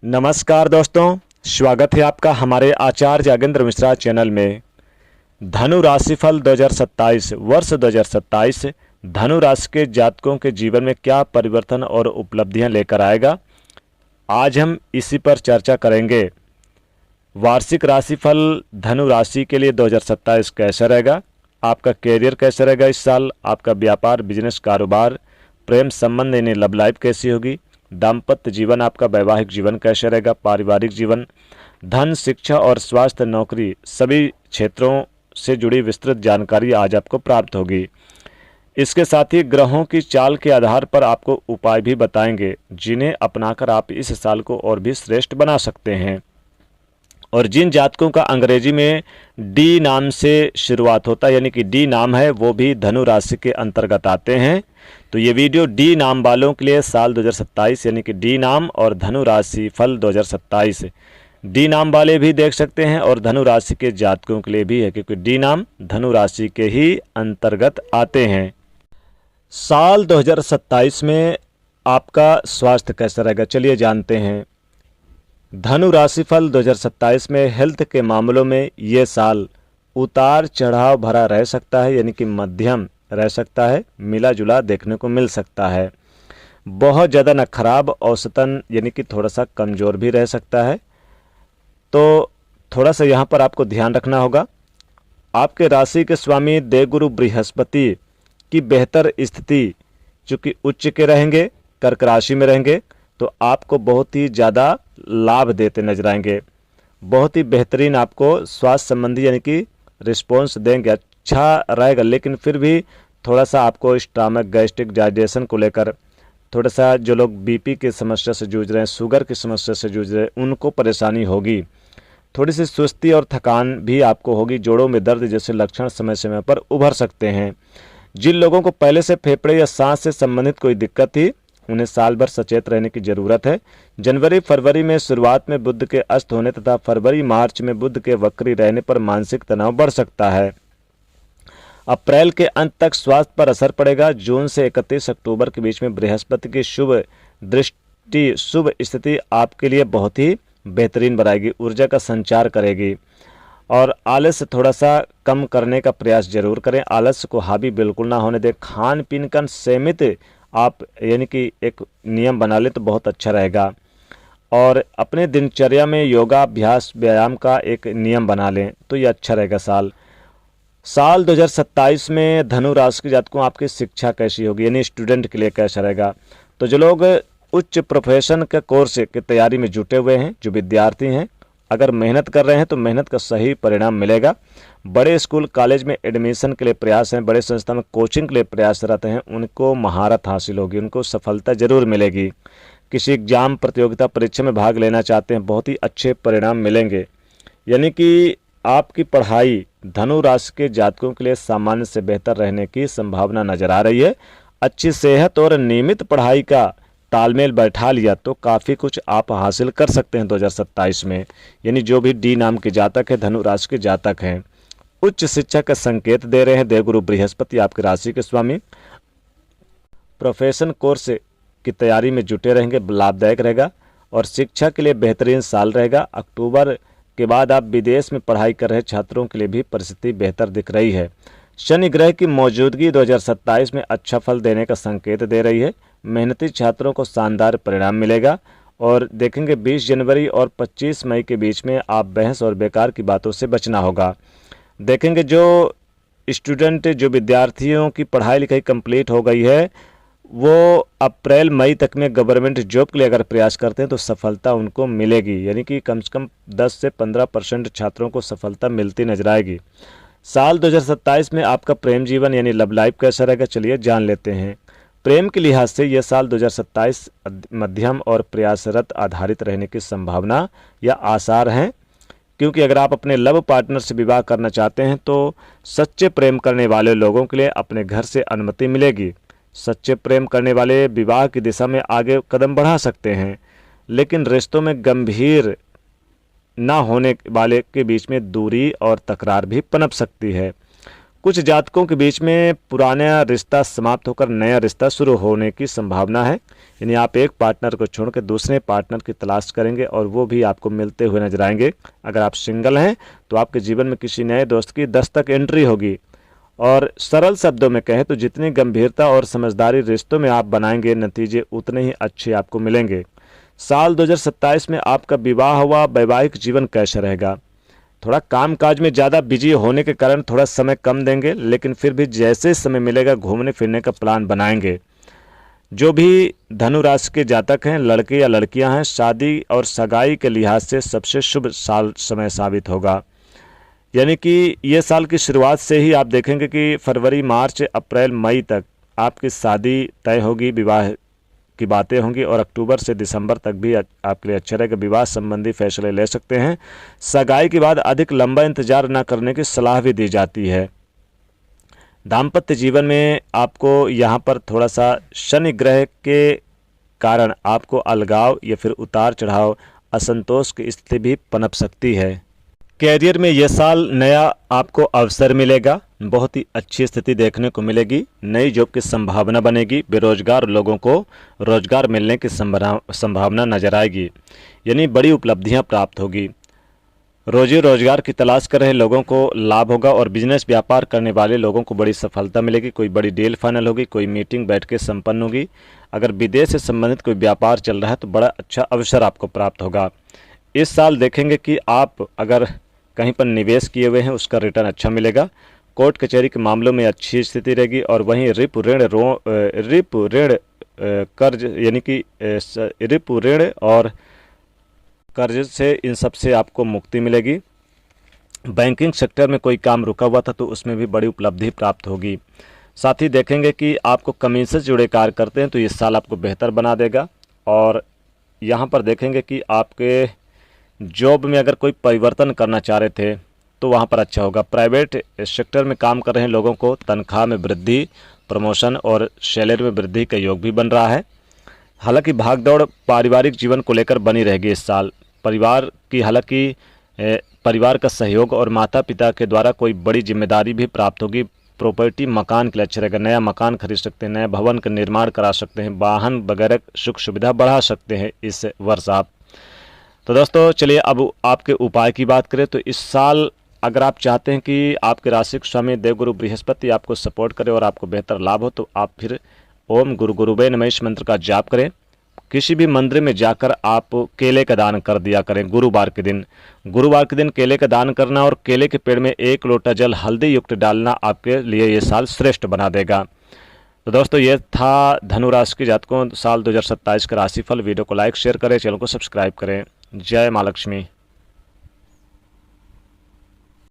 नमस्कार दोस्तों, स्वागत है आपका हमारे आचार्य जागेंद्र मिश्रा चैनल में। धनु राशिफल 2027 वर्ष 2027 धनु राशि के जातकों के जीवन में क्या परिवर्तन और उपलब्धियां लेकर आएगा, आज हम इसी पर चर्चा करेंगे। वार्षिक राशिफल धनु राशि के लिए 2027 कैसा रहेगा, आपका कैरियर कैसा रहेगा इस साल, आपका व्यापार, बिजनेस, कारोबार, प्रेम संबंध यानी लव लाइफ कैसी होगी, दाम्पत्य जीवन, आपका वैवाहिक जीवन कैसे रहेगा, पारिवारिक जीवन, धन, शिक्षा और स्वास्थ्य, नौकरी, सभी क्षेत्रों से जुड़ी विस्तृत जानकारी आज आपको प्राप्त होगी। इसके साथ ही ग्रहों की चाल के आधार पर आपको उपाय भी बताएंगे जिन्हें अपनाकर आप इस साल को और भी श्रेष्ठ बना सकते हैं। और जिन जातकों का अंग्रेजी में डी नाम से शुरुआत होता है यानी कि डी नाम है, वो भी धनु राशि के अंतर्गत आते हैं। तो ये वीडियो डी नाम वालों के लिए साल 2027 यानी कि डी नाम और धनु राशि फल 2027 डी नाम वाले भी देख सकते हैं और धनु राशि के जातकों के लिए भी है, क्योंकि डी नाम धनु राशि के ही अंतर्गत आते हैं। साल 2027 में आपका स्वास्थ्य कैसा रहेगा, चलिए जानते हैं। धनु राशिफल 2027 में हेल्थ के मामलों में ये साल उतार चढ़ाव भरा रह सकता है, यानी कि मध्यम रह सकता है, मिला जुला देखने को मिल सकता है। बहुत ज़्यादा न खराब, औसतन यानी कि थोड़ा सा कमज़ोर भी रह सकता है। तो थोड़ा सा यहाँ पर आपको ध्यान रखना होगा। आपके राशि के स्वामी देवगुरु बृहस्पति की बेहतर स्थिति चूँकि उच्च के रहेंगे, कर्क राशि में रहेंगे, तो आपको बहुत ही ज़्यादा लाभ देते नजर आएंगे। बहुत ही बेहतरीन आपको स्वास्थ्य संबंधी यानी कि रिस्पॉन्स देंगे, अच्छा रहेगा। लेकिन फिर भी थोड़ा सा आपको स्टमक, गैस्ट्रिक, डाइजेशन को लेकर थोड़ा सा, जो लोग बीपी की समस्या से जूझ रहे हैं, शुगर की समस्या से जूझ रहे हैं, उनको परेशानी होगी। थोड़ी सी सुस्ती और थकान भी आपको होगी। जोड़ों में दर्द जैसे लक्षण समय समय पर उभर सकते हैं। जिन लोगों को पहले से फेफड़े या सांस से संबंधित कोई दिक्कत थी, उन्हें साल भर सचेत रहने की जरूरत है। जनवरी फरवरी में शुरुआत में बुध के अस्त होने तथा फरवरी मार्च में बुध के वक्री रहने पर मानसिक तनाव बढ़ सकता है। अप्रैल के अंत तक स्वास्थ्य पर असर पड़ेगा। जून से 31 अक्टूबर के बीच में बृहस्पति की शुभ दृष्टि, शुभ स्थिति आपके लिए बहुत ही बेहतरीन बनाएगी, ऊर्जा का संचार करेगी। और आलस्य थोड़ा सा कम करने का प्रयास जरूर करें। आलस्य को हावी बिल्कुल ना होने दें। खान पीन का सीमित आप यानी कि एक नियम बना लें तो बहुत अच्छा रहेगा। और अपने दिनचर्या में योगाभ्यास, व्यायाम का एक नियम बना लें तो ये अच्छा रहेगा। साल 2027 में धनु राशि के जातकों आपकी शिक्षा कैसी होगी, यानी स्टूडेंट के लिए कैसा रहेगा। तो जो लोग उच्च प्रोफेशन के कोर्स की तैयारी में जुटे हुए हैं, जो विद्यार्थी हैं, अगर मेहनत कर रहे हैं तो मेहनत का सही परिणाम मिलेगा। बड़े स्कूल कॉलेज में एडमिशन के लिए प्रयास हैं, बड़े संस्था में कोचिंग के लिए प्रयासरत हैं, उनको महारत हासिल होगी, उनको सफलता जरूर मिलेगी। किसी एग्जाम, प्रतियोगिता, परीक्षा में भाग लेना चाहते हैं, बहुत ही अच्छे परिणाम मिलेंगे। यानी कि आपकी पढ़ाई धनु राशि के जातकों के लिए सामान्य से बेहतर रहने की संभावना नजर आ रही है। अच्छी सेहत और नियमित पढ़ाई का तालमेल बैठा लिया तो काफ़ी कुछ आप हासिल कर सकते हैं 2027 में। यानी जो भी डी नाम के जातक है, धनु राशि के जातक हैं, उच्च शिक्षा का संकेत दे रहे हैं देवगुरु बृहस्पति आपकी राशि के स्वामी। प्रोफेशन कोर्स की तैयारी में जुटे रहेंगे, लाभदायक रहेगा। और शिक्षा के लिए बेहतरीन साल रहेगा। अक्टूबर के बाद आप विदेश में पढ़ाई कर रहे छात्रों के लिए भी परिस्थिति बेहतर दिख रही है। शनि ग्रह की मौजूदगी 2027 में अच्छा फल देने का संकेत दे रही है। मेहनती छात्रों को शानदार परिणाम मिलेगा। और देखेंगे 20 जनवरी और 25 मई के बीच में आप बहस और बेकार की बातों से बचना होगा। देखेंगे जो स्टूडेंट, जो विद्यार्थियों की पढ़ाई लिखाई कंप्लीट हो गई है, वो अप्रैल मई तक में गवर्नमेंट जॉब के लिए अगर प्रयास करते हैं तो सफलता उनको मिलेगी। यानी कि कम से कम 10 से 15% छात्रों को सफलता मिलती नजर आएगी। साल 2027 में आपका प्रेम जीवन यानी लव लाइफ कैसा रहेगा, चलिए जान लेते हैं। प्रेम के लिहाज से यह साल 2027 मध्यम और प्रयासरत आधारित रहने की संभावना या आसार हैं। क्योंकि अगर आप अपने लव पार्टनर से विवाह करना चाहते हैं तो सच्चे प्रेम करने वाले लोगों के लिए अपने घर से अनुमति मिलेगी। सच्चे प्रेम करने वाले विवाह की दिशा में आगे कदम बढ़ा सकते हैं, लेकिन रिश्तों में गंभीर ना होने वाले के बीच में दूरी और तकरार भी पनप सकती है। कुछ जातकों के बीच में पुराना रिश्ता समाप्त होकर नया रिश्ता शुरू होने की संभावना है। यानी आप एक पार्टनर को छोड़कर दूसरे पार्टनर की तलाश करेंगे और वो भी आपको मिलते हुए नजर आएंगे। अगर आप सिंगल हैं तो आपके जीवन में किसी नए दोस्त की दस्तक एंट्री होगी। और सरल शब्दों में कहें तो जितनी गंभीरता और समझदारी रिश्तों में आप बनाएंगे, नतीजे उतने ही अच्छे आपको मिलेंगे। साल 2027 में आपका विवाह हुआ वैवाहिक जीवन कैसा रहेगा? थोड़ा कामकाज में ज़्यादा बिजी होने के कारण थोड़ा समय कम देंगे, लेकिन फिर भी जैसे समय मिलेगा घूमने फिरने का प्लान बनाएंगे। जो भी धनु राशि के जातक हैं, लड़के या लड़कियां हैं, शादी और सगाई के लिहाज से सबसे शुभ साल समय साबित होगा। यानी कि ये साल की शुरुआत से ही आप देखेंगे कि फरवरी, मार्च, अप्रैल, मई तक आपकी शादी तय होगी, विवाह की बातें होंगी और अक्टूबर से दिसंबर तक भी आपके लिए अच्छा रहेगा। विवाह संबंधी फैसले ले सकते हैं। सगाई के बाद अधिक लंबा इंतजार न करने की सलाह भी दी जाती है। दाम्पत्य जीवन में आपको यहाँ पर थोड़ा सा शनि ग्रह के कारण आपको अलगाव या फिर उतार चढ़ाव, असंतोष की स्थिति भी पनप सकती है। कैरियर में यह साल नया आपको अवसर मिलेगा, बहुत ही अच्छी स्थिति देखने को मिलेगी। नई जॉब की संभावना बनेगी। बेरोजगार लोगों को रोजगार मिलने की संभावना नजर आएगी। यानी बड़ी उपलब्धियां प्राप्त होगी। रोजी रोजगार की तलाश कर रहे लोगों को लाभ होगा और बिजनेस व्यापार करने वाले लोगों को बड़ी सफलता मिलेगी। कोई बड़ी डील फाइनल होगी, कोई मीटिंग बैठ के संपन्न होगी। अगर विदेश से संबंधित कोई व्यापार चल रहा है तो बड़ा अच्छा अवसर आपको प्राप्त होगा। इस साल देखेंगे कि आप अगर कहीं पर निवेश किए हुए हैं उसका रिटर्न अच्छा मिलेगा। कोर्ट कचहरी के मामलों में अच्छी स्थिति रहेगी और वहीं रिप ऋण कर्ज यानी कि रिप ऋण और कर्ज से इन सब से आपको मुक्ति मिलेगी। बैंकिंग सेक्टर में कोई काम रुका हुआ था तो उसमें भी बड़ी उपलब्धि प्राप्त होगी। साथ ही देखेंगे कि आपको कमीशन से जुड़े कार्य करते हैं तो इस साल आपको बेहतर बना देगा। और यहाँ पर देखेंगे कि आपके जॉब में अगर कोई परिवर्तन करना चाह रहे थे तो वहाँ पर अच्छा होगा। प्राइवेट सेक्टर में काम कर रहे लोगों को तनख्वाह में वृद्धि, प्रमोशन और सैलरी में वृद्धि का योग भी बन रहा है। हालांकि भागदौड़ पारिवारिक जीवन को लेकर बनी रहेगी इस साल। परिवार का सहयोग और माता पिता के द्वारा कोई बड़ी जिम्मेदारी भी प्राप्त होगी। प्रॉपर्टी मकान के लिए अच्छा रहेगा। नया मकान खरीद सकते हैं, नए भवन का निर्माण करा सकते हैं, वाहन वगैरह सुख सुविधा बढ़ा सकते हैं इस वर्ष आप। तो दोस्तों चलिए अब आपके उपाय की बात करें तो इस साल अगर आप चाहते हैं कि आपके राशिक स्वामी देवगुरु बृहस्पति आपको सपोर्ट करे और आपको बेहतर लाभ हो तो आप फिर ओम गुरु गुरुवे नमः इस मंत्र का जाप करें। किसी भी मंदिर में जाकर आप केले का दान कर दिया करें। गुरुवार के दिन केले का दान करना और केले के पेड़ में 1 लोटा जल हल्दी युक्त डालना आपके लिए ये साल श्रेष्ठ बना देगा। तो दोस्तों ये था धनु राशि के जातकों साल 2027 का राशिफल। वीडियो को लाइक शेयर करें, चैनल को सब्सक्राइब करें। जय माँ लक्ष्मी।